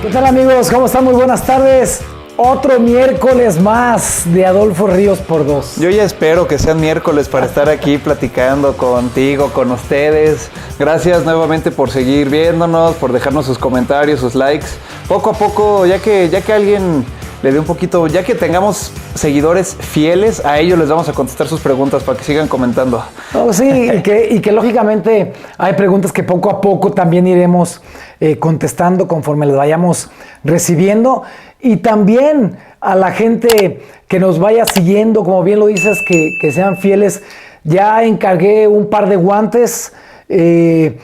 ¿Qué tal, amigos? ¿Cómo están? Muy buenas tardes. Otro miércoles más de Adolfo Ríos por 2. Yo ya espero que sean miércoles para estar aquí platicando contigo, con ustedes. Gracias nuevamente por seguir viéndonos, por dejarnos sus comentarios, sus likes. Poco a poco, ya que alguien le dé un poquito, ya que tengamos seguidores fieles, a ellos les vamos a contestar sus preguntas para que sigan comentando. No, sí, y que lógicamente hay preguntas que poco a poco también iremos contestando conforme las vayamos recibiendo. Y también a la gente que nos vaya siguiendo, como bien lo dices, que sean fieles. Ya encargué un par de guantes, que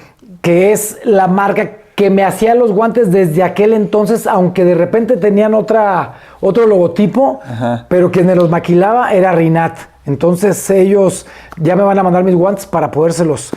es la marca que me hacía los guantes desde aquel entonces, aunque de repente tenían otro logotipo, ajá, pero quien me los maquilaba era Rinat. Entonces ellos ya me van a mandar mis guantes para podérselos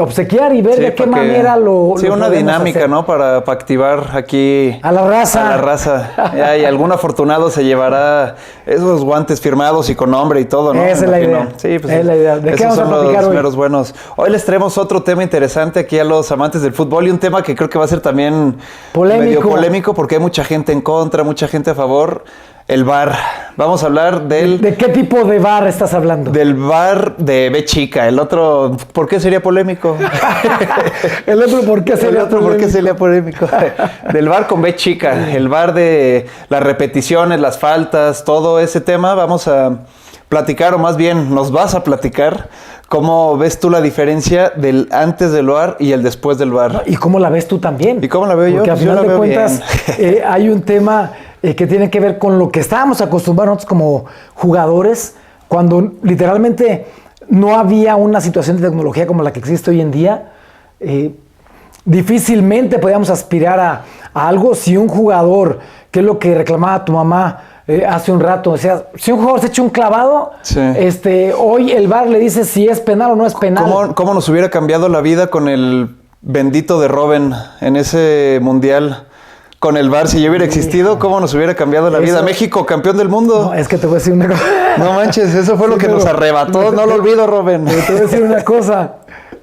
obsequiar y ver de qué manera lo sí, una dinámica, hacer, ¿no? Para activar aquí a la raza. A la raza. Ya, y algún afortunado se llevará esos guantes firmados y con nombre y todo, ¿no? Esa es la idea. Sí, pues es la idea. ¿De qué vamos a platicar hoy? Los buenos. Hoy les traemos otro tema interesante aquí a los amantes del fútbol y un tema que creo que va a ser también medio polémico porque hay mucha gente en contra, mucha gente a favor. El VAR. Vamos a hablar del... ¿De qué tipo de VAR estás hablando? Del VAR de B chica. El otro, ¿por qué sería polémico? El otro, ¿por qué sería polémico? ¿Por qué sería polémico? Del VAR con B chica. El VAR de las repeticiones, las faltas, todo ese tema. Vamos a platicar, o más bien nos vas a platicar cómo ves tú la diferencia del antes del VAR y el después del VAR. ¿Y cómo la ves tú también? ¿Y cómo la veo yo? Porque al final de cuentas hay un tema que tiene que ver con lo que estábamos acostumbrados como jugadores, cuando literalmente no había una situación de tecnología como la que existe hoy en día. Difícilmente podíamos aspirar a algo si un jugador, que es lo que reclamaba tu mamá hace un rato, o sea, si un jugador se echa un clavado, sí, hoy el VAR le dice si es penal o no es penal. ¿Cómo nos hubiera cambiado la vida con el bendito de Robben en ese mundial? Con el VAR, si yo hubiera existido, ¿cómo nos hubiera cambiado la vida? México, campeón del mundo. No, es que te voy a decir una cosa. No manches, eso fue lo que nos arrebató. No lo olvido, Robben. Te voy a decir una cosa.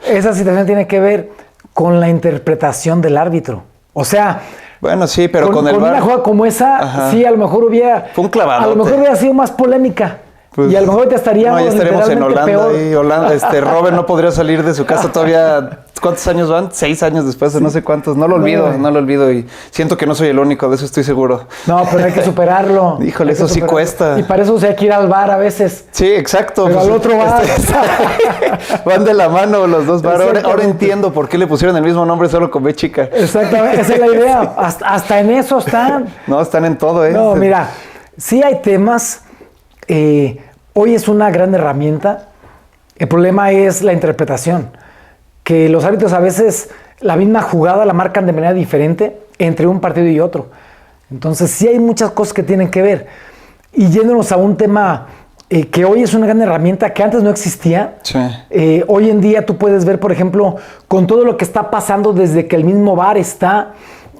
Esa situación tiene que ver con la interpretación del árbitro. O sea... Bueno, sí, pero con el VAR... Con una jugada como esa, ajá, sí, a lo mejor hubiera... Fue un clavado. A lo mejor hubiera sido más polémica. Pues, y a lo mejor ya estaríamos en Holanda. Peor. Robben no podría salir de su casa todavía. ¿Cuántos años van? 6 años después de no sé cuántos. No lo olvido y siento que no soy el único, de eso estoy seguro. No, pero hay que superarlo. Híjole, eso sí cuesta. Y para eso hay que ir al VAR a veces. Sí, exacto. Pero pues, al otro VAR. Van de la mano los dos VAR. Ahora entiendo por qué le pusieron el mismo nombre solo con B chica. Exactamente, esa es la idea. Hasta en eso están. No, están en todo, ¿eh? No, mira, sí hay temas... hoy es una gran herramienta. El problema es la interpretación, que los árbitros a veces la misma jugada la marcan de manera diferente entre un partido y otro. Entonces sí hay muchas cosas que tienen que ver. Y yéndonos a un tema que hoy es una gran herramienta que antes no existía. Sí. Hoy en día tú puedes ver, por ejemplo, con todo lo que está pasando desde que el mismo VAR está,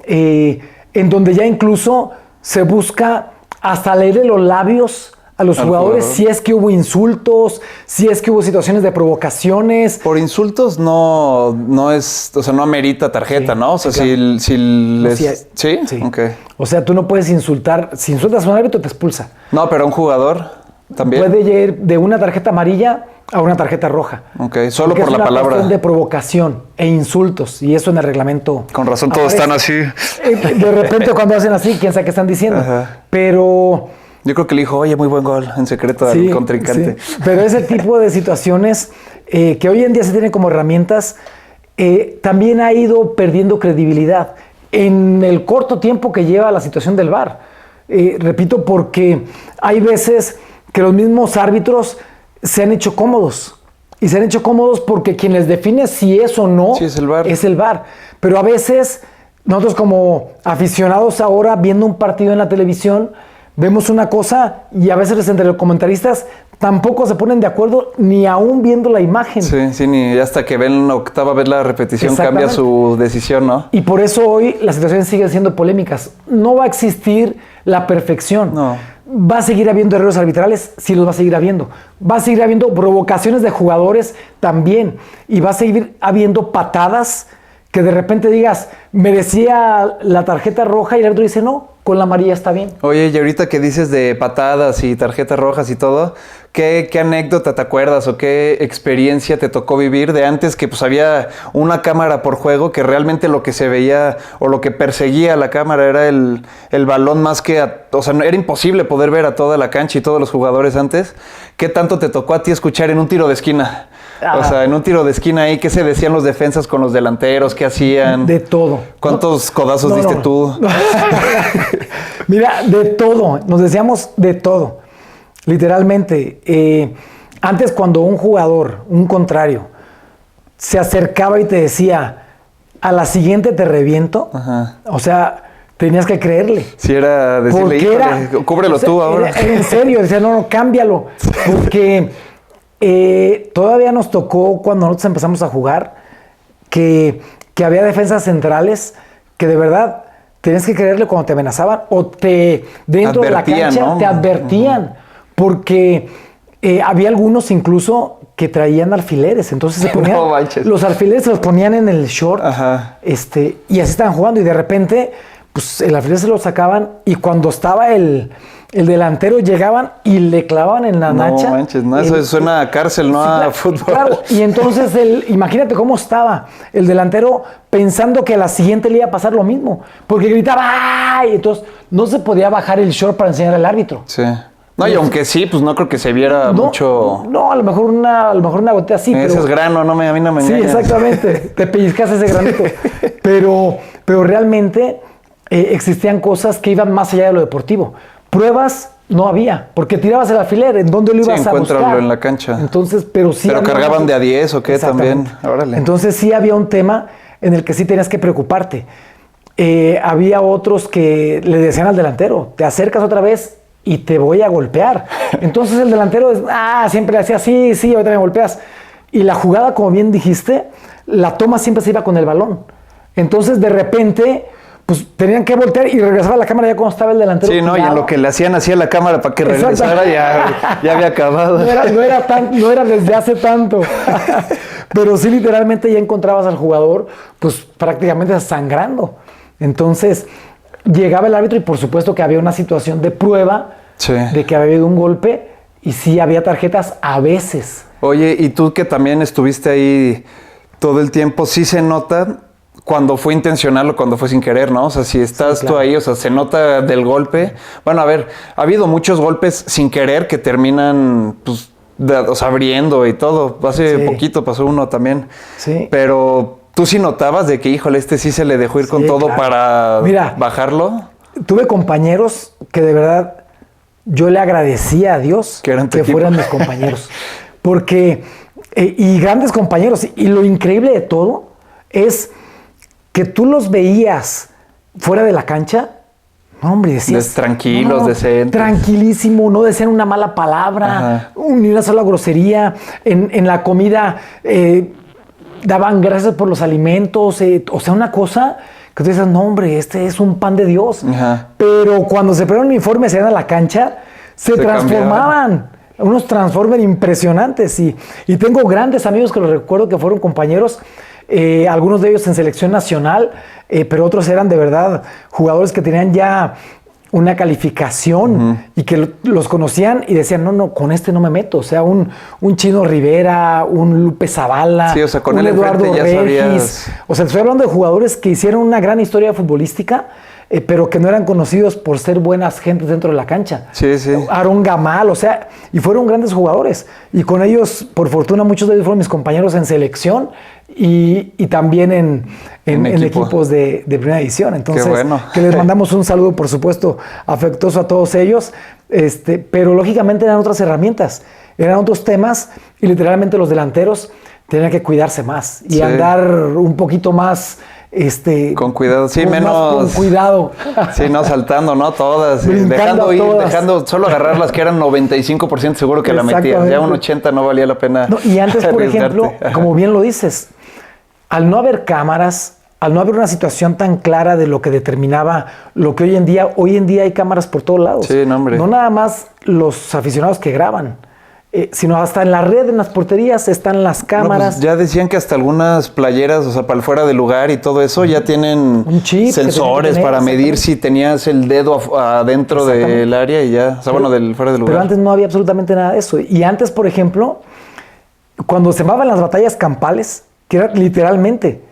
en donde ya incluso se busca hasta leerle los labios a los jugadores, si es que hubo insultos, si es que hubo situaciones de provocaciones. Por insultos no es, o sea, no amerita tarjeta, sí, ¿no? O sea, sí, claro. ¿Sí? Sí. Okay. O sea, tú no puedes insultar. Si insultas a un árbitro, te expulsa. No, pero a un jugador también. Puede ir de una tarjeta amarilla a una tarjeta roja. Ok, solo por la palabra. Es una cuestión de provocación e insultos, y eso en el reglamento. Con razón todos están así. De repente cuando hacen así, quién sabe qué están diciendo. Ajá. Pero... Yo creo que le dijo, oye, muy buen gol en secreto al contrincante. Sí. Pero ese tipo de situaciones que hoy en día se tienen como herramientas, también ha ido perdiendo credibilidad en el corto tiempo que lleva la situación del VAR. Repito, porque hay veces que los mismos árbitros se han hecho cómodos. Y se han hecho cómodos porque quien les define si es o no es el VAR. Es el VAR. Pero a veces, nosotros como aficionados ahora, viendo un partido en la televisión, vemos una cosa y a veces entre los comentaristas tampoco se ponen de acuerdo ni aún viendo la imagen. Sí, ni hasta que ven la octava vez la repetición cambia su decisión, ¿no? Y por eso hoy las situaciones siguen siendo polémicas. No va a existir la perfección. No. Va a seguir habiendo errores arbitrales, sí los va a seguir habiendo. Va a seguir habiendo provocaciones de jugadores también. Y va a seguir habiendo patadas que de repente digas, merecía la tarjeta roja y el árbitro dice, no, con la amarilla está bien. Oye, y ahorita que dices de patadas y tarjetas rojas y todo, ¿qué anécdota te acuerdas o qué experiencia te tocó vivir de antes que pues había una cámara por juego que realmente lo que se veía o lo que perseguía la cámara era el balón más que... o sea, era imposible poder ver a toda la cancha y todos los jugadores antes? ¿Qué tanto te tocó a ti escuchar en un tiro de esquina? O sea, en un tiro de esquina ahí, ¿qué se decían los defensas con los delanteros? ¿Qué hacían? De todo. ¿Cuántos codazos diste tú? Mira, de todo. Nos decíamos de todo. Literalmente. Antes cuando un jugador, un contrario, se acercaba y te decía, a la siguiente te reviento. Ajá. O sea, tenías que creerle. Si era decirle, híjole, cúbrelo tú ahora. En serio, decía, no, cámbialo. Porque... todavía nos tocó cuando nosotros empezamos a jugar que había defensas centrales que de verdad tenías que creerle cuando te amenazaban o dentro de la cancha, ¿no? Te advertían, porque había algunos incluso que traían alfileres, entonces se ponían, los alfileres se los ponían en el short. Ajá. Y así estaban jugando y de repente pues el alfiler se lo sacaban y cuando estaba el delantero llegaban y le clavaban en la nacha. No manches, no, eso suena a cárcel, no a fútbol. Claro, y entonces imagínate cómo estaba el delantero pensando que a la siguiente le iba a pasar lo mismo, porque gritaba ¡ay! Entonces no se podía bajar el short para enseñar al árbitro. Sí. No, y aunque sí, pues no creo que se viera mucho. No, a lo mejor una gotita así. Ese es grano, a mí no me engañas. Sí, exactamente. Te pellizcas ese granito. Pero realmente existían cosas que iban más allá de lo deportivo. Pruebas no había, porque tirabas el alfiler, ¿en dónde lo ibas a buscar? Encuéntralo en la cancha. Entonces, pero sí. Pero cargaban de a 10 o qué también. Órale. Entonces sí había un tema en el que sí tenías que preocuparte. Había otros que le decían al delantero, te acercas otra vez y te voy a golpear. Entonces el delantero siempre le hacía sí, ahorita me golpeas. Y la jugada, como bien dijiste, la toma siempre se iba con el balón. Entonces de repente... pues tenían que voltear y regresar a la cámara ya cuando estaba el delantero. Sí, no, y en lo que le hacían así a la cámara para que regresara ya había acabado. No era desde hace tanto. Pero sí, literalmente ya encontrabas al jugador, pues prácticamente sangrando. Entonces, llegaba el árbitro y por supuesto que había una situación de prueba de que había habido un golpe y sí había tarjetas a veces. Oye, y tú que también estuviste ahí todo el tiempo, sí se nota cuando fue intencional o cuando fue sin querer, ¿no? O sea, si estás tú ahí, o sea, se nota del golpe. Bueno, a ver, ha habido muchos golpes sin querer que terminan, pues, abriendo y todo. Hace poquito pasó uno también. Sí. Pero tú sí notabas de que, híjole, sí se le dejó ir con todo para bajarlo. Tuve compañeros que de verdad yo le agradecía a Dios que fueran mis compañeros. Porque, y grandes compañeros, y lo increíble de todo es que tú los veías fuera de la cancha, no, hombre, decías... Tranquilos, decentes. Tranquilísimo, no decían una mala palabra, ni una sola grosería. En la comida daban gracias por los alimentos, o sea, una cosa que tú dices, no, hombre, este es un pan de Dios. Ajá. Pero cuando se ponían uniformes y iban a la cancha, se transformaban. Unos Transformers impresionantes. Y tengo grandes amigos que los recuerdo que fueron compañeros, algunos de ellos en selección nacional, pero otros eran de verdad jugadores que tenían ya una calificación y que los conocían y decían, no, con este no me meto. O sea, un Chino Rivera, un Lupe Zavala, sí, o sea, con un él Eduardo ya Regis. Sabías... O sea, estoy hablando de jugadores que hicieron una gran historia futbolística, pero que no eran conocidos por ser buenas gentes dentro de la cancha. Sí, sí. Aarón Gamal, o sea, y fueron grandes jugadores. Y con ellos, por fortuna, muchos de ellos fueron mis compañeros en selección y también en equipos de primera división. Entonces, qué bueno. Que les mandamos un saludo, por supuesto, afectuoso a todos ellos. Pero lógicamente eran otras herramientas, eran otros temas y literalmente los delanteros tenían que cuidarse más y andar un poquito más... con cuidado, sí, menos... Con cuidado. Sí, no saltando, ¿no? Todas. Dejando solo agarrar las que eran 95% seguro que la metías. Ya un 80% no valía la pena. No, y antes, por ejemplo, como bien lo dices, al no haber cámaras, al no haber una situación tan clara de lo que determinaba lo que hoy en día hay cámaras por todos lados. Sí, no, hombre. No nada más los aficionados que graban. sino hasta en la red, en las porterías, están las cámaras. No, pues ya decían que hasta algunas playeras, o sea, para el fuera de lugar y todo eso, ya tienen un chip sensores para medir si tenías el dedo adentro del área y ya, o sea, bueno, del fuera de lugar. Pero antes no había absolutamente nada de eso. Y antes, por ejemplo, cuando se llamaban las batallas campales, que era literalmente,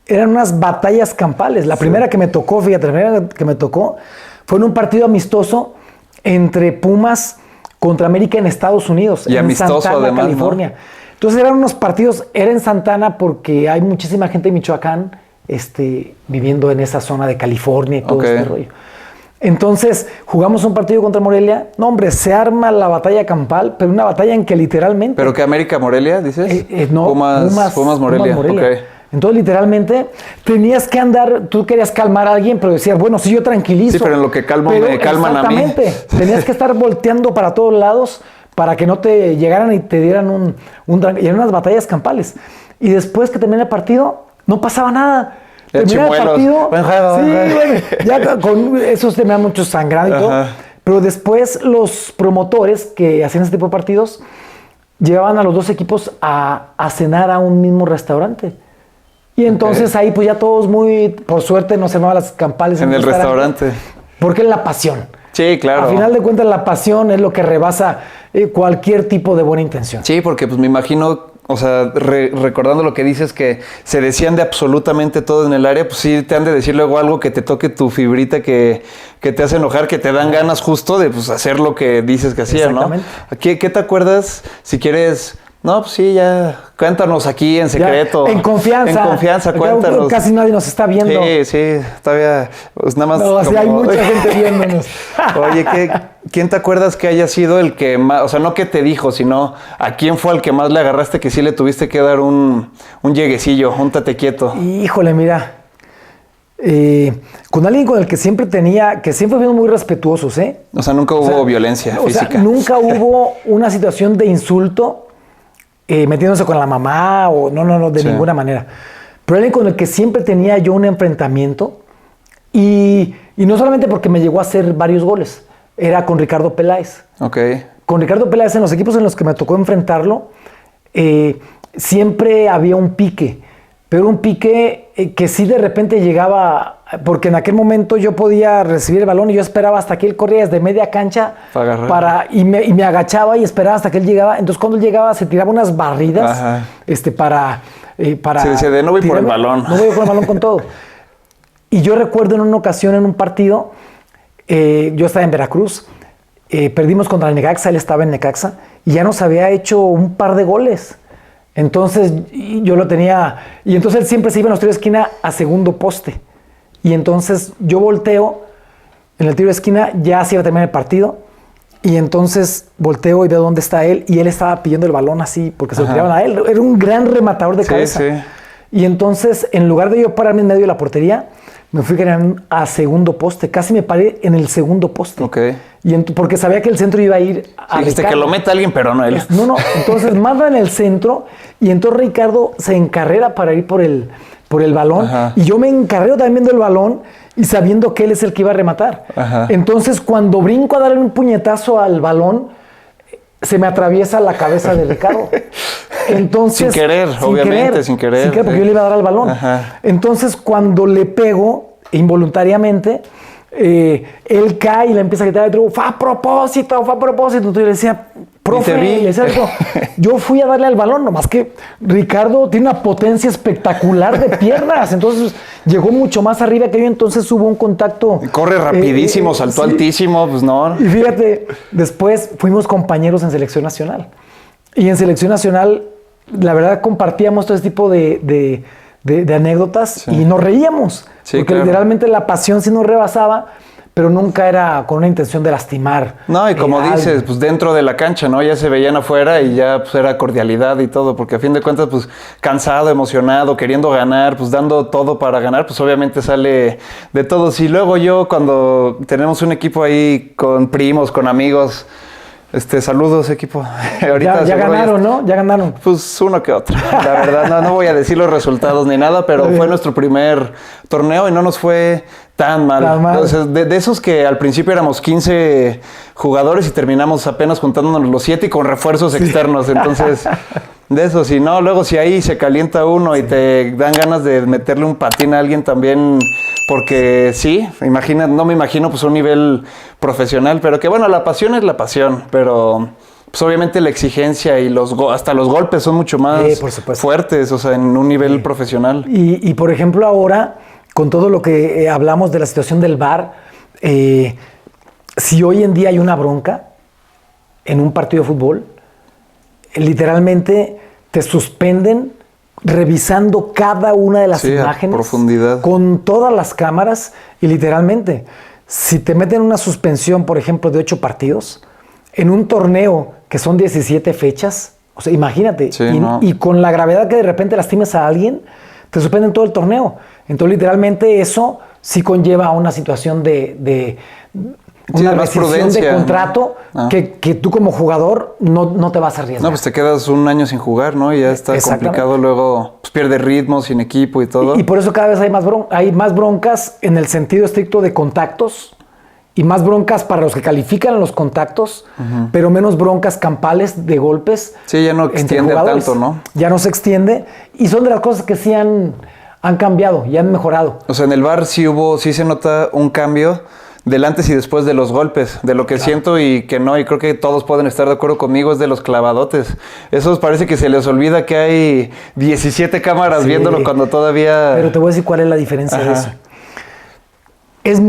eran unas batallas campales. La primera que me tocó, fíjate, la primera que me tocó fue en un partido amistoso entre Pumas contra América en Estados Unidos, y en amistoso, Santana, además, California. ¿no? Entonces eran unos partidos, era en Santana porque hay muchísima gente de Michoacán viviendo en esa zona de California y todo este rollo. Entonces jugamos un partido contra Morelia. No, hombre, se arma la batalla campal, pero una batalla en que literalmente... ¿Pero qué, América Morelia, dices? No, Pumas Morelia. Okay. Entonces, literalmente, tenías que andar, tú querías calmar a alguien, pero decías, bueno, sí, yo tranquilizo. Sí, pero en lo que calmo me calman a mí. Exactamente. Tenías que estar volteando para todos lados para que no te llegaran y te dieran y eran unas batallas campales. Y después que termina el partido, no pasaba nada. Termina el partido. Bueno, ya con eso se me da mucho sangrado y todo. Pero después los promotores que hacían ese tipo de partidos llevaban a los dos equipos a cenar a un mismo restaurante. Y entonces ahí pues ya todos por suerte no se llamaban las campales en el restaurante. Porque es la pasión. Sí, claro. Al final de cuentas la pasión es lo que rebasa cualquier tipo de buena intención. Sí, porque pues me imagino, o sea, recordando lo que dices, que se decían de absolutamente todo en el área, pues sí te han de decir luego algo que te toque tu fibrita, que te hace enojar, que te dan ganas justo de pues hacer lo que dices que hacían, ¿no? ¿Qué te acuerdas? Si quieres... No, pues sí, ya, cuéntanos aquí en secreto. Ya, en confianza. En confianza, cuéntanos. Casi nadie nos está viendo. Sí, todavía, pues nada más. No, sí, hay mucha gente viéndonos. Oye, ¿quién te acuerdas que haya sido el que más, o sea, no que te dijo, sino a quién fue al que más le agarraste que sí le tuviste que dar un lleguecillo, un tate quieto? Híjole, mira, con alguien con el que siempre fuimos muy respetuosos, ¿eh? O sea, nunca hubo violencia física. O sea, nunca hubo una situación de insulto. Metiéndose con la mamá o no, de ninguna manera. Pero alguien con el que siempre tenía yo un enfrentamiento y no solamente porque me llegó a hacer varios goles, era con Ricardo Peláez. Con Ricardo Peláez en los equipos en los que me tocó enfrentarlo, siempre había un pique, pero un pique que sí de repente llegaba, porque en aquel momento yo podía recibir el balón y yo esperaba hasta que él corría desde media cancha y me agachaba y esperaba hasta que él llegaba. Entonces cuando él llegaba se tiraba unas barridas para se decía de no voy por el balón. No voy por el balón con todo. Y yo recuerdo en una ocasión en un partido, yo estaba en Veracruz, perdimos contra el Necaxa, él estaba en Necaxa y ya nos había hecho un par de goles. Entonces yo lo tenía, y entonces él siempre se iba en los tiros de esquina a segundo poste. Y entonces yo volteo en el tiro de esquina, ya se iba a terminar el partido, y entonces volteo y veo dónde está él, y él estaba pidiendo el balón así, porque se lo tiraban a él. Era un gran rematador de cabeza. Sí. Y entonces, en lugar de yo pararme en medio de la portería, me fui a segundo poste. Casi me paré en el segundo poste. Porque sabía que el centro iba a ir a dijiste Ricardo. Que lo meta alguien, pero no él. No. Entonces manda en el centro y entonces Ricardo se encarrera para ir por el balón. Y yo me encarrero también viendo el balón y sabiendo que él es el que iba a rematar. Entonces cuando brinco a darle un puñetazo al balón, se me atraviesa la cabeza de Ricardo. Entonces, sin querer, porque yo le iba a dar al balón. Entonces, cuando le pego involuntariamente, él cae y le empieza a gritar, fue a propósito. Entonces yo le decía, profe, le decía, yo fui a darle al balón, nomás que Ricardo tiene una potencia espectacular de piernas, entonces llegó mucho más arriba que yo, entonces hubo un contacto. Corre rapidísimo, saltó altísimo, pues no. Y fíjate, después fuimos compañeros en Selección Nacional. Y en Selección Nacional, la verdad, compartíamos todo ese tipo de anécdotas y nos reíamos. Porque literalmente la pasión sí nos rebasaba, pero nunca era con una intención de lastimar. No, y como dices, pues dentro de la cancha, ¿no? Ya se veían afuera y ya pues era cordialidad y todo, porque a fin de cuentas, pues cansado, emocionado, queriendo ganar, pues dando todo para ganar, pues obviamente sale de todos. Y luego yo, cuando tenemos un equipo ahí con primos, con amigos, Saludos, equipo. Ya ganaron, ¿no? Ya ganaron. Pues uno que otro. La verdad, no voy a decir los resultados ni nada, pero fue nuestro primer torneo y no nos fue tan mal. Entonces, de esos que al principio éramos 15 jugadores y terminamos apenas juntándonos los 7 y con refuerzos externos. Entonces, de eso, si no, luego si ahí se calienta uno y te dan ganas de meterle un patín a alguien también, porque sí, no me imagino pues un nivel profesional, pero que bueno, la pasión es la pasión, pero pues obviamente la exigencia y hasta los golpes son mucho más fuertes, o sea, en un nivel profesional. Y por ejemplo ahora, con todo lo que hablamos de la situación del VAR, si hoy en día hay una bronca en un partido de fútbol, literalmente te suspenden revisando cada una de las imágenes a profundidad, con todas las cámaras y literalmente, si te meten una suspensión, por ejemplo, de 8 partidos, en un torneo que son 17 fechas, o sea, imagínate, y con la gravedad que de repente lastimes a alguien, te suspenden todo el torneo. Entonces, literalmente eso sí conlleva a una situación de una rescisión de contrato, ¿no? que tú como jugador no te vas a arriesgar. No, pues te quedas un año sin jugar, ¿no? Y ya está complicado, luego pues pierdes ritmo, sin equipo y todo. Y por eso cada vez hay más broncas en el sentido estricto de contactos y más broncas para los que califican los contactos, pero menos broncas campales de golpes. Sí, ya no extiende tanto, ¿no? Ya no se extiende y son de las cosas que sí han cambiado y han mejorado. O sea, en el VAR sí se nota un cambio del antes y después de los golpes, de lo que siento y que no, y creo que todos pueden estar de acuerdo conmigo, es de los clavadotes. Esos parece que se les olvida que hay 17 cámaras viéndolo cuando todavía... Pero te voy a decir cuál es la diferencia de eso. Es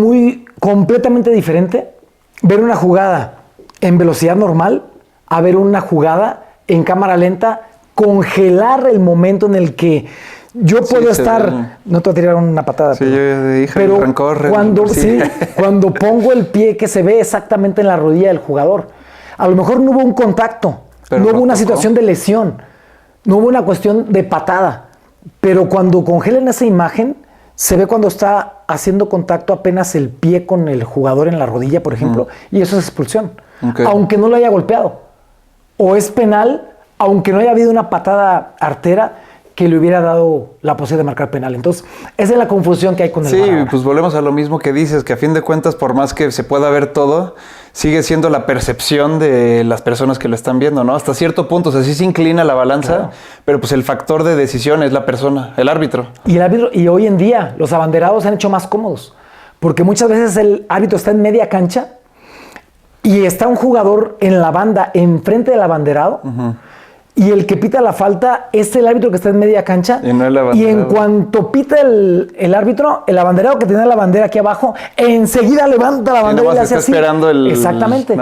completamente diferente ver una jugada en velocidad normal a ver una jugada en cámara lenta, congelar el momento en el que yo puedo estar, no te voy a tirar una patada, sí, yo dije, pero cuando pongo el pie que se ve exactamente en la rodilla del jugador, a lo mejor no hubo un contacto, no hubo una situación de lesión, no hubo una cuestión de patada, pero cuando congelan esa imagen, se ve cuando está haciendo contacto apenas el pie con el jugador en la rodilla, por ejemplo, y eso es expulsión, aunque no lo haya golpeado, o es penal, aunque no haya habido una patada artera que le hubiera dado la posibilidad de marcar penal. Entonces, esa es la confusión que hay con el VAR. Sí, pues volvemos a lo mismo que dices, que a fin de cuentas, por más que se pueda ver todo, sigue siendo la percepción de las personas que lo están viendo, ¿no? Hasta cierto punto, o sea, sí se inclina la balanza, pero pues el factor de decisión es la persona, el árbitro. Y hoy en día, los abanderados se han hecho más cómodos, porque muchas veces el árbitro está en media cancha y está un jugador en la banda, enfrente del abanderado, y el que pita la falta es el árbitro que está en media cancha. Y no el abanderado. Y en cuanto pita el árbitro, el abanderado que tiene la bandera aquí abajo, enseguida levanta la bandera y le hace así. Esperando exactamente.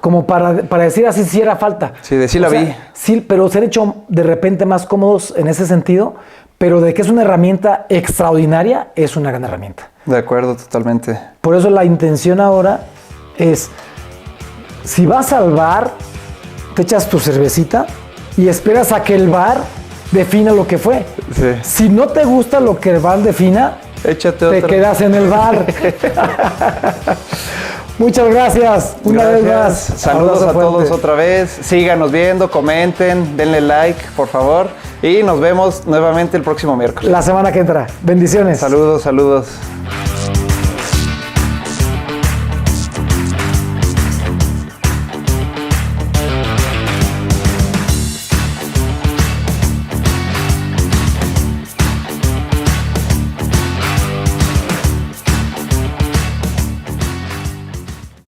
Como para decir así si era falta. Sí, de sí la vi. Sí, pero se han hecho de repente más cómodos en ese sentido. Pero de que es una herramienta extraordinaria, es una gran herramienta. De acuerdo, totalmente. Por eso la intención ahora es, si vas al bar, te echas tu cervecita y esperas a que el VAR defina lo que fue. Sí. Si no te gusta lo que el VAR defina, te quedas en el VAR. Muchas gracias. Una vez más. Saludos a todos otra vez. Síganos viendo, comenten, denle like, por favor. Y nos vemos nuevamente el próximo miércoles. La semana que entra. Bendiciones. Saludos.